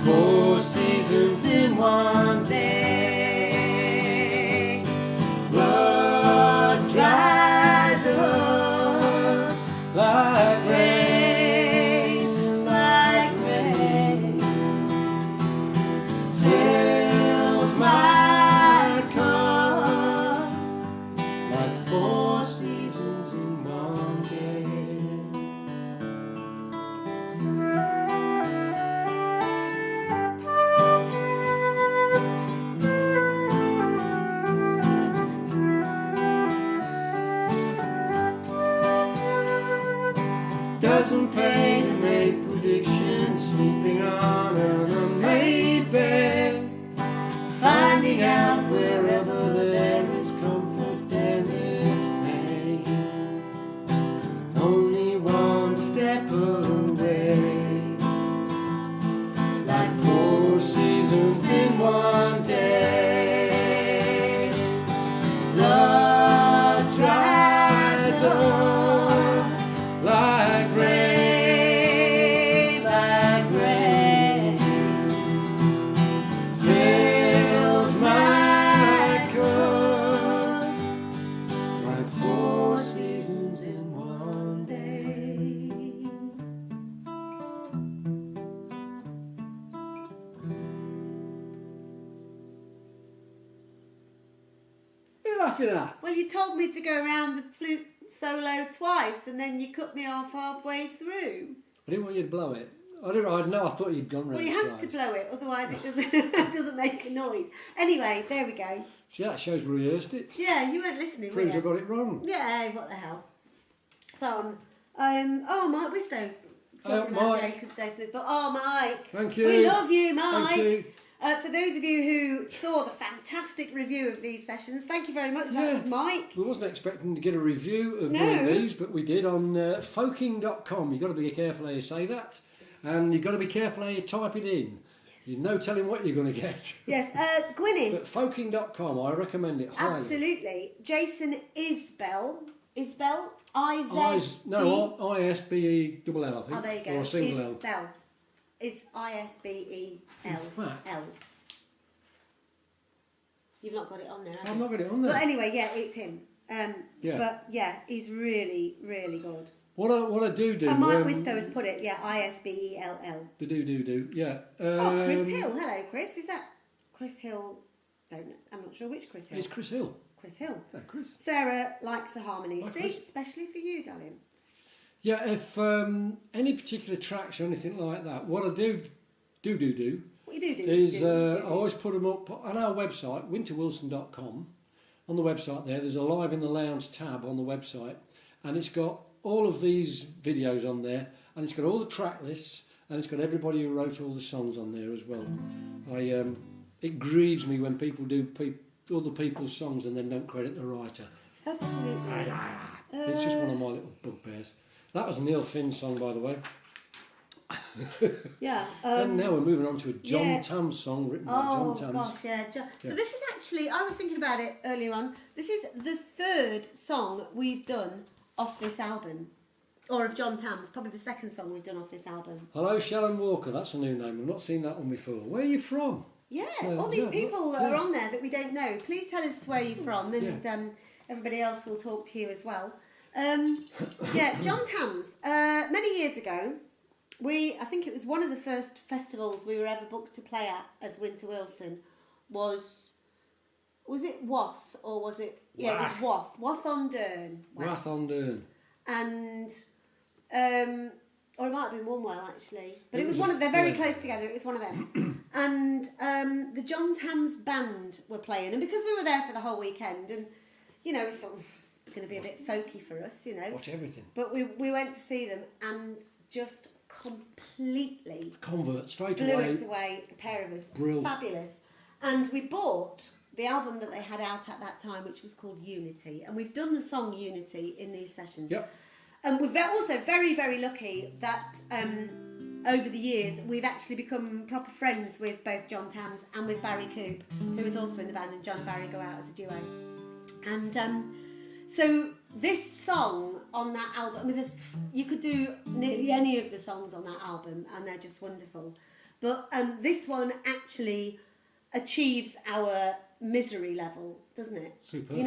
A: 4 seasons in one day. Blood dries up like rain, like rain. Fills my cup like 4 seasons in one day. Doesn't pay to make predictions, sleeping on an unmade bed, finding out wherever there is comfort, there is pain. Only one step away, like 4 seasons in one day. Blood dries up like rain, like rain. Fills my cup like 4 seasons in one day.
C: What are you laughing at?
B: Well, you told me to go around the flute solo twice, and then you cut me off halfway through.
C: I didn't want you to blow it. I thought you'd gone round
B: Well, you have to
C: twice.
B: blow it, otherwise it doesn't it doesn't make a noise. Anyway, there we go.
C: See, that shows we rehearsed it.
B: Yeah, you weren't listening, were
C: Proves I
B: you?
C: got it wrong.
B: Yeah, what the hell. So, oh, Mike Wistow.
C: Oh,
B: Talking about
C: Mike.
B: Jason Isbell. Oh, Mike.
C: Thank you.
B: We love you, Mike.
C: Thank you.
B: For those of you who saw the fantastic review of these sessions, thank you very much. That
C: Yeah.
B: was Mike.
C: We wasn't expecting to get a review of
B: No.
C: one of these, but we did on folking.com. You've got to be careful how you say that, and you've got to be careful how you type it in. There's no telling what you're going to get.
B: Yes, Gwyneth.
C: But folking.com, I recommend it highly.
B: Absolutely. Jason Isbell. Isbell?
C: ISBELL, I think.
B: Oh, there you go.
C: Or a single L.
B: Isbell. Is ISBELL.
C: fact.
B: L. You've not got it on there, have
C: I've
B: you?
C: not got it on there.
B: But anyway, yeah, it's him.
C: Yeah.
B: But yeah, he's really, really good.
C: What I do.
B: And Mike Wistow has put it, yeah, ISBELL.
C: The do. Yeah.
B: Oh, Chris Hill. Hello, Chris. Is that Chris Hill? Don't know. I'm not sure which Chris Hill.
C: It's Chris Hill.
B: Chris Hill.
C: Yeah, Chris.
B: Sarah likes the harmony.
C: Oh,
B: See,
C: Chris.
B: especially for you, darling.
C: Yeah, if any particular tracks or anything like that, what I do
B: What you do
C: is I always put them up on our website, winterwilson.com. On the website there's a Live in the Lounge tab on the website, and it's got
A: all of these videos on there, and it's got all the track lists, and it's got everybody who wrote all the songs on there as well. It grieves me when people do other people's songs and then don't credit the writer.
B: Absolutely.
A: It's just one of my little bugbears. That was a Neil Finn song, by the way.
B: Yeah.
A: And now we're moving on to a John
B: yeah.
A: Tam song written by
B: Oh
A: John Tams.
B: gosh, yeah. So
A: Yeah.
B: this is actually, I was thinking about it earlier on. This is the third song we've done off this album, or of John Tam's. Probably the second song we've done off this album.
A: Hello, Sharon Walker. That's a new name. I've not seen that one before. Where are you from?
B: Yeah,
A: So,
B: all these
A: yeah,
B: people
A: yeah.
B: are on there that we don't know. Please tell us where you're from, and everybody else will talk to you as well. Yeah, John Tams. Many years ago, I think it was one of the first festivals we were ever booked to play at as Winter Wilson. Was it Wath or was it? Yeah, it was Wath. Wath on Dearne.
A: Wath on Dearne.
B: And or it might have been Wombwell actually, but
A: It
B: it was
A: was
B: one of. They're very
A: yeah.
B: close together. It was one of them, and the John Tams band were playing, and because we were there for the whole weekend, and we thought it's going to be a bit folky for us,
A: Watch everything.
B: But we went to see them and just completely
A: Convert straight
B: blew
A: away.
B: us away. The pair of us,
A: Brilliant.
B: fabulous, and we bought the album that they had out at that time, which was called Unity, and we've done the song Unity in these sessions.
A: Yep.
B: And we're also very, very lucky that over the years we've actually become proper friends with both John Tams and with Barry Coop, who is also in the band, and John and Barry go out as a duo. And so this song on that album, I mean, you could do nearly any of the songs on that album and they're just wonderful. But this one actually achieves our misery level, doesn't it?
A: Superb.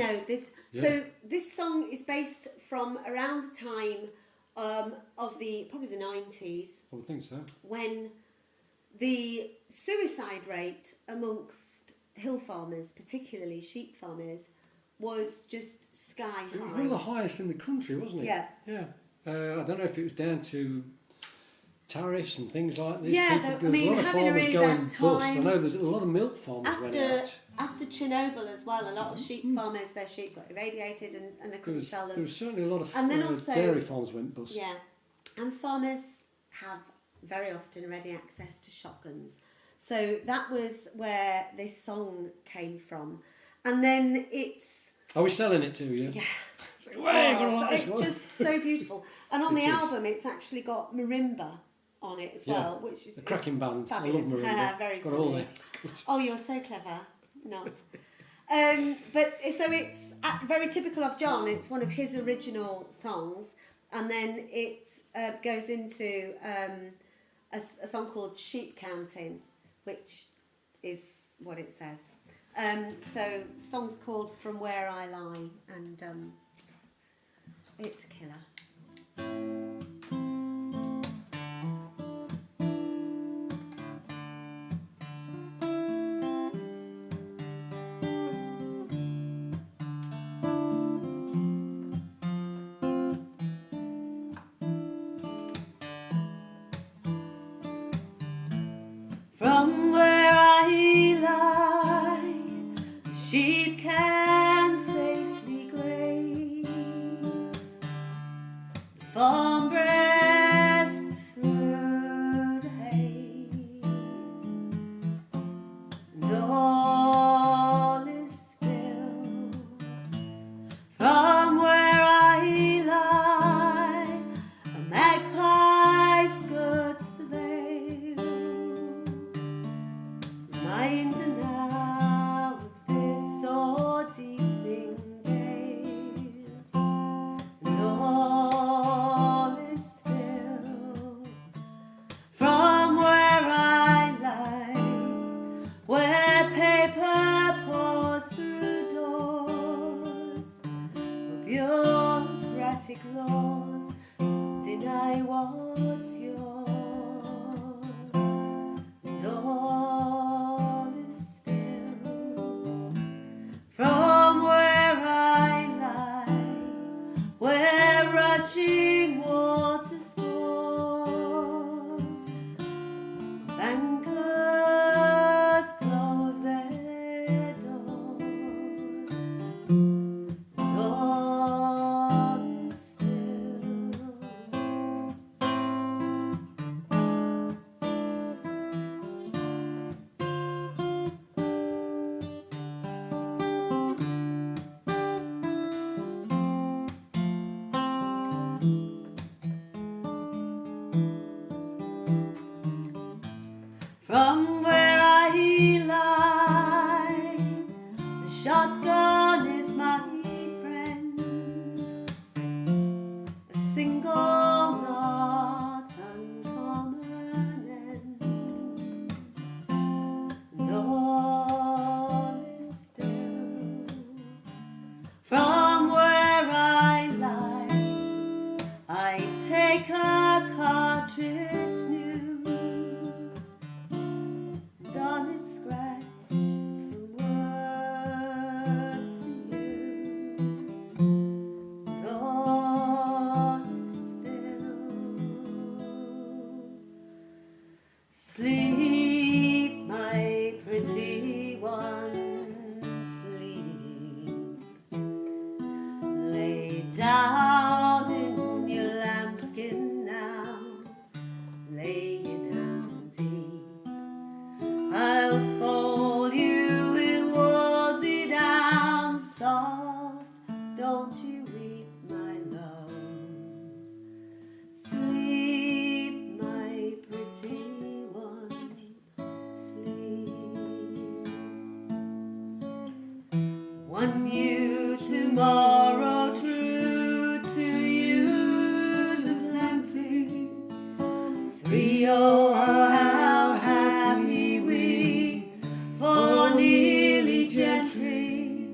B: So this song is based from around the time of probably the 90s,
A: I would think so.
B: when the suicide rate amongst hill farmers, particularly sheep farmers, was just sky
A: It was
B: high.
A: one of the highest in the country, wasn't it?
B: Yeah.
A: Yeah. I don't know if it was down to tariffs and things like this.
B: Yeah,
A: People,
B: I mean,
A: there's a lot of
B: having a
A: farmers
B: really
A: going
B: bad
A: bust. I
B: time.
A: know there's a lot of milk farmers went out.
B: After Chernobyl as well, a lot of sheep farmers, their sheep got irradiated and they
A: There
B: couldn't
A: was,
B: sell them.
A: there was certainly a lot of
B: And then also-
A: dairy farms went bust.
B: Yeah, and farmers have very often ready access to shotguns. So that was where this song came from. And then it's...
A: Are we selling it to you?
B: Yeah.
A: Way, you're gonna like
B: it's
A: this one.
B: just so beautiful. And on
A: It
B: the
A: is.
B: album, it's actually got marimba on it as well, which is
A: a cracking band.
B: fabulous.
A: I love marimba.
B: Very
A: Got all
B: funny.
A: there.
B: Oh, you're so clever. Not. But so it's very typical of John. It's one of his original songs, and then it goes into a song called Sheep Counting, which is what it says. So the song's called From Where I Lie, and it's a killer. From where I lie, the sheep can safely graze. The farm breasts through the haze, and all is still. From where I lie, a magpie skirts the vale. one new tomorrow, true to you's a plenty. 3, oh, how happy we, for nearly gentry.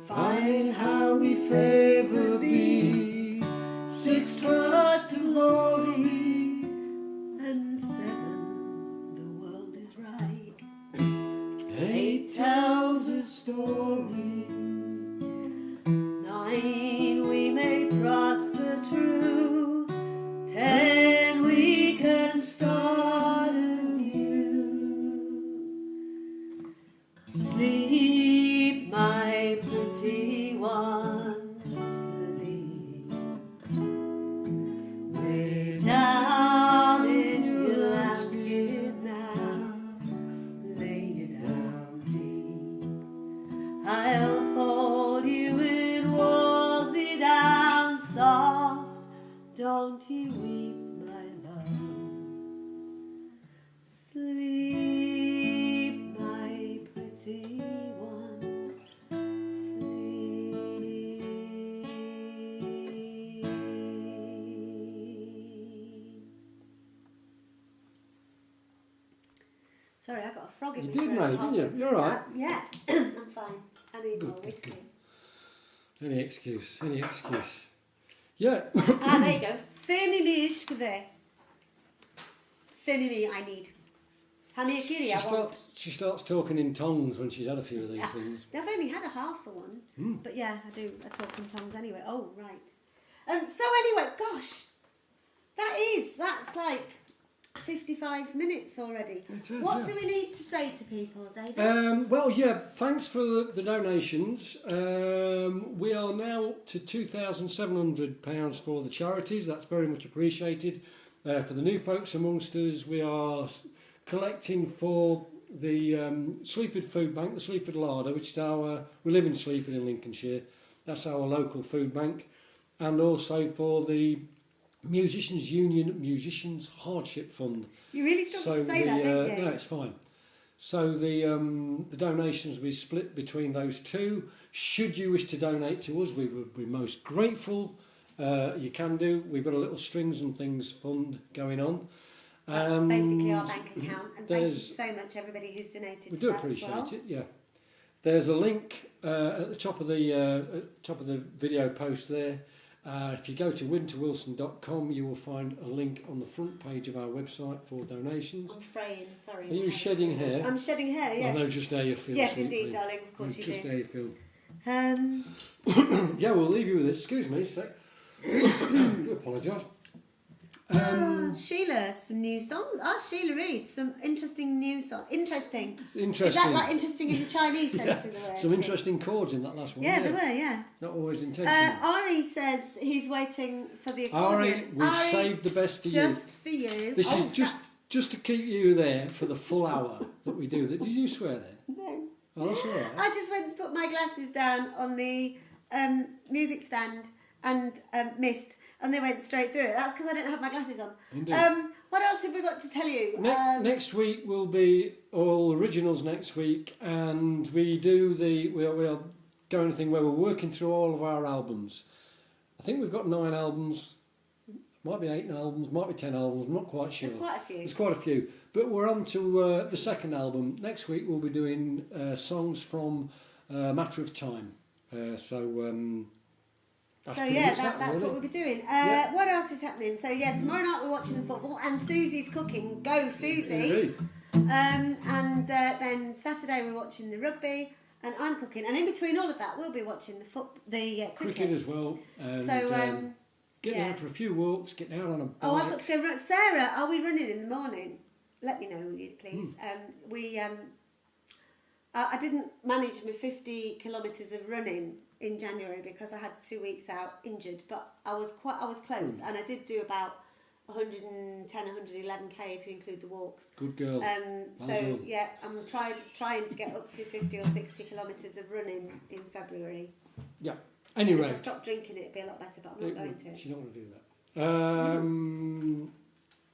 B: 5, how we favour be, 6, trust to glory, and 7, the world is right. 8 tells a story. 9, we may prosper true. 10, we can start anew. Sleep, my pretty one, sleep. Lay down in your basket now. Lay you down deep. I'll fold you in, woolsey down soft. Don't you weep, my love. Sleep, my pretty one. Sleep. Sorry, I got a frog in
C: You
B: my
C: did,
B: throat
C: mate,
B: halfway
C: didn't you?
B: through
C: You're all
B: that. Yeah, I'm fine. I need more whiskey.
C: Any excuse, any excuse. Yeah.
B: There you go. Femi ishkve. Femi I need. Hamir I want.
C: She starts talking in tongues when she's had a few of these things.
B: I've only had a half for one. But yeah, I do. I talk in tongues anyway. Oh, right. So anyway, gosh. That's like 55 minutes already.
C: It is,
B: What
C: yeah.
B: do we need to say to people, David?
C: Well, yeah, thanks for the donations. We are now to £2,700 for the charities. That's very much appreciated. For the new folks amongst us, we are collecting for the Sleaford Food Bank, the Sleaford Larder, which is we live in Sleaford in Lincolnshire. That's our local food bank. And also for the Musicians Union Musicians Hardship Fund.
B: You really struggled to say that, didn't you?
C: No, it's fine. So the donations we split between those two. Should you wish to donate to us, we would be most grateful. You can do. We've got a little strings and things fund going on.
B: That's basically our bank account. And thank you
C: there's-
B: so much, everybody who's donated
C: We
B: to
C: do
B: that
C: appreciate
B: as well.
C: it. Yeah. There's a link at the top of the video post there. If you go to winterwilson.com, you will find a link on the front page of our website for donations.
B: I'm fraying, sorry.
C: Are you shedding hair?
B: I'm shedding hair,
C: I
B: yes.
C: know just how you feel.
B: Yes,
C: sweet
B: indeed,
C: pea.
B: darling, of course you
C: Just
B: do.
C: how you feel.
B: Um,
C: Yeah, we'll leave you with this. Excuse me a sec. I do apologise.
B: Sheila, some new songs. Sheila Reid, some interesting new songs. Interesting.
C: It's interesting.
B: Is that like interesting in the Chinese sense of the word?
C: Some interesting chords in that last one.
B: Yeah, there were, yeah.
C: Not always intentional.
B: Ari says he's waiting for the
C: Ari,
B: accordion.
C: we've saved the best for you.
B: Just for you.
C: This is
B: that's-
C: just to keep you there for the full hour that we do. Did you swear then?
B: No.
C: Oh, that's all right.
B: I just went to put my glasses down on the music stand and missed, and they went straight through it. That's because I didn't have my glasses on.
C: Indeed.
B: What else have we got to tell you?
C: Next week will be all originals next week, and we are going a thing where we're working through all of our albums. I think we've got 9 albums, might be 8 albums, might be 10 albums, I'm not quite sure.
B: There's quite a few.
C: There's quite a few, but we're on to the second album. Next week we'll be doing songs from Matter of Time. That's pretty much
B: that's
C: really.
B: what we'll be doing.
C: Yeah.
B: What else is happening? So yeah, tomorrow night we're watching the football, and Susie's cooking. Go Susie!
C: Indeed.
B: And then Saturday we're watching the rugby, and I'm cooking. And in between all of that, we'll be watching the
C: Cricket as well. And,
B: So
C: getting
B: yeah.
C: out for a few walks, getting out on a bike.
B: oh, I've got to go run. Sarah, are we running in the morning? Let me know, will you, please? I didn't manage my 50 kilometres of running in January because I had 2 weeks out injured, but I was close, and I did do about 110, 111k if you include the walks.
C: Good girl.
B: So
C: done.
B: yeah, I'm trying to get up to 50 or 60 kilometres of running in February.
C: Yeah.
B: If I
C: Anyway,
B: stop drinking, it'd be a lot better, but I'm not going to.
C: she's not going to do that.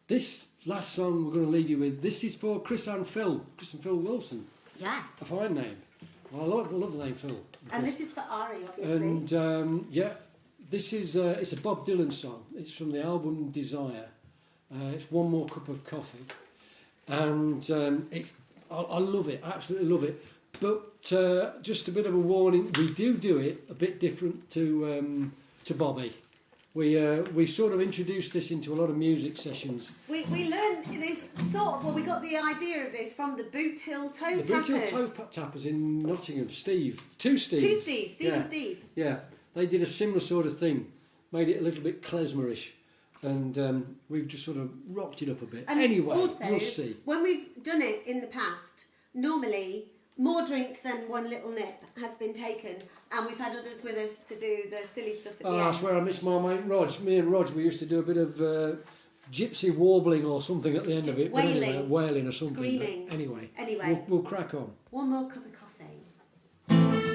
C: This last song we're going to leave you with. This is for Chris and Phil Wilson.
B: Yeah.
C: A fine name. I love the name Phil.
B: And this is for Ari, obviously.
C: And this is it's a Bob Dylan song. It's from the album Desire. It's One More Cup of Coffee, and I love it. I absolutely love it. But just a bit of a warning: we do it a bit different to Bobby. We sort of introduced this into a lot of music sessions.
B: We learned this sort of, well, we got the idea of this from the Boot Hill Toe
C: The
B: Tappers.
C: Boot Hill Toe Tappers in Nottingham. Steve, two Steves.
B: Two Steve, Steve
C: Yeah.
B: and Steve.
C: Yeah, they did a similar sort of thing, made it a little bit klezmerish, and we've just sort of rocked it up a bit.
B: And
C: anyway,
B: also,
C: we'll see.
B: when we've done it in the past, normally more drink than one little nip has been taken, and we've had others with us to do the silly stuff at the
C: I
B: end.
C: swear I miss my mate Rog. Me and Rog, we used to do a bit of gypsy warbling or something at the end of it. But
B: Wailing.
C: anyway, wailing or something.
B: Screaming.
C: But anyway,
B: Anyway.
C: we'll crack on.
B: One more cup of coffee.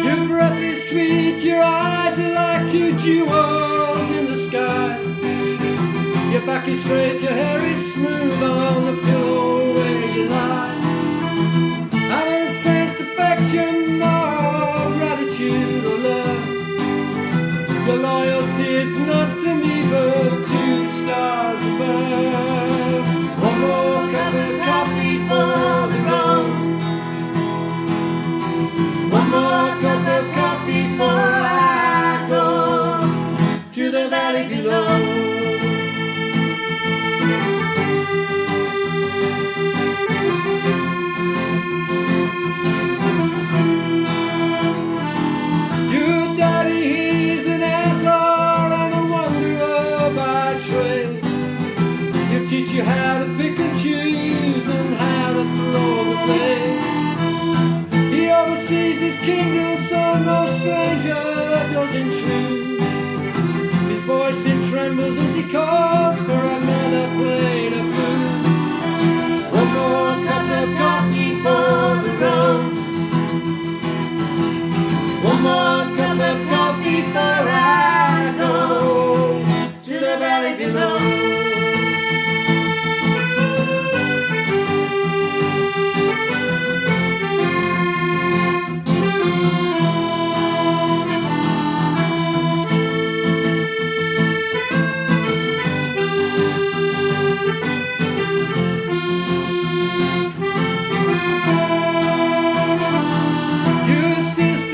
C: Your breath is sweet, your eyes are like two jewels in the sky. Your back is straight, your hair is smooth on the pillow where you lie. I don't sense affection or gratitude or love. Your loyalty is not to me but to the stars above. One more cup of coffee for the road. One more cup of coffee before I go to the valley below. Your daddy, he's an outlaw and a wanderer by trade. He'll teach you how to pick and choose and how to throw the blade. He oversees his kingdom, so no stranger does intrude. His voice trembles as he calls for another plate of food. One more cup of coffee for the road. One more cup of coffee before I go to the valley below.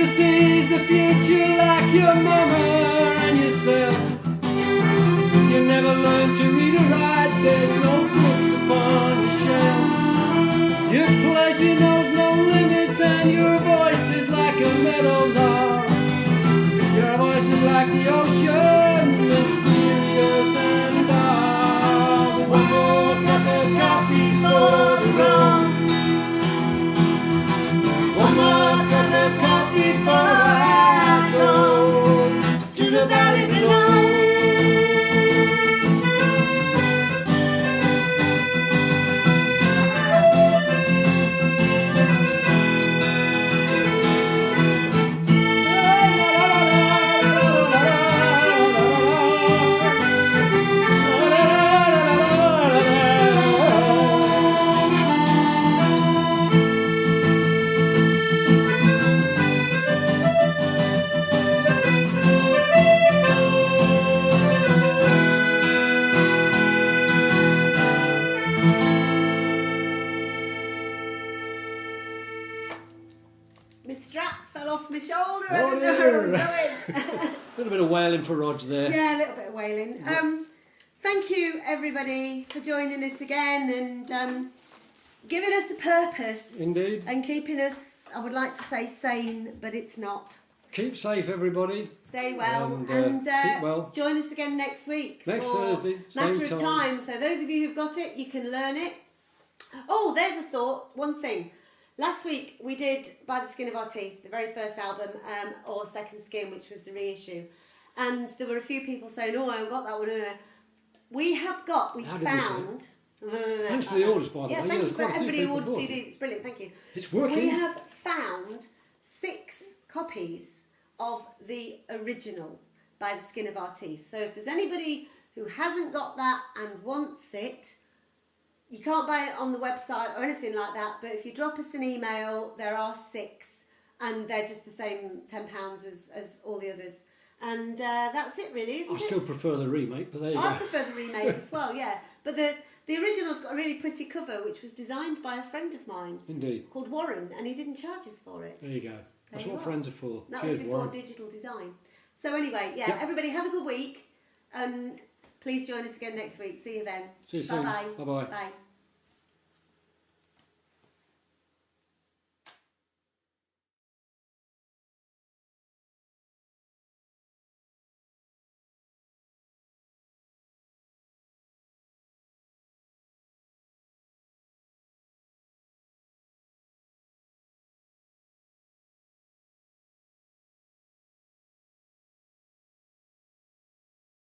C: Sees the future like your mama and yourself. You never learned to read or write, there's no books upon the shelf. Your pleasure knows no limits and your voice is like a meadow lark. Your voice is like the ocean, mysterious and dark. One more cup of coffee for the road. One more cup of coffee before I go to the valley below.
B: My strap fell off my shoulder. I
C: Oh,
B: didn't know where I was
C: dear.
B: going.
C: A little bit of wailing for Rog there.
B: Yeah, a little bit of wailing. Thank you, everybody, for joining us again and giving us a purpose.
C: Indeed.
B: And keeping us, I would like to say sane, but it's not.
C: Keep safe, everybody.
B: Stay well
C: And, keep well.
B: join us again next week.
C: Next
B: for
C: Thursday,
B: Matter
C: same
B: of
C: time.
B: time. So those of you who've got it, you can learn it. Oh, there's a thought. One thing. Last week we did By the Skin of Our Teeth, the very first album, or Second Skin, which was the reissue. And there were a few people saying, oh, I haven't got that one here. we
C: How did we
B: found.
C: Thanks for the orders, by the
B: Yeah,
C: way.
B: thank you
C: there's
B: for
C: quite a few
B: everybody who
C: people
B: ordered
C: bought it.
B: CDs. It's brilliant, thank you.
C: It's working.
B: We have found 6 copies of the original By the Skin of Our Teeth. So if there's anybody who hasn't got that and wants it, you can't buy it on the website or anything like that, but if you drop us an email, there are 6, and they're just the same £10 as all the others. And that's it really, isn't
C: I
B: it?
C: still prefer the remake, but there you
B: I
C: go.
B: prefer the remake as well, yeah. But the original's got a really pretty cover, which was designed by a friend of mine
C: Indeed.
B: called Warren, and he didn't charge us for it.
C: There you go. That's
B: you
C: what
B: are.
C: friends are for.
B: That
C: Cheers,
B: was before
C: Warren.
B: digital design. So anyway, yeah,
C: Yep.
B: everybody have a good week, and please join us again next week. See you then.
C: See you soon.
B: Bye-bye.
C: Bye-bye.
B: Bye.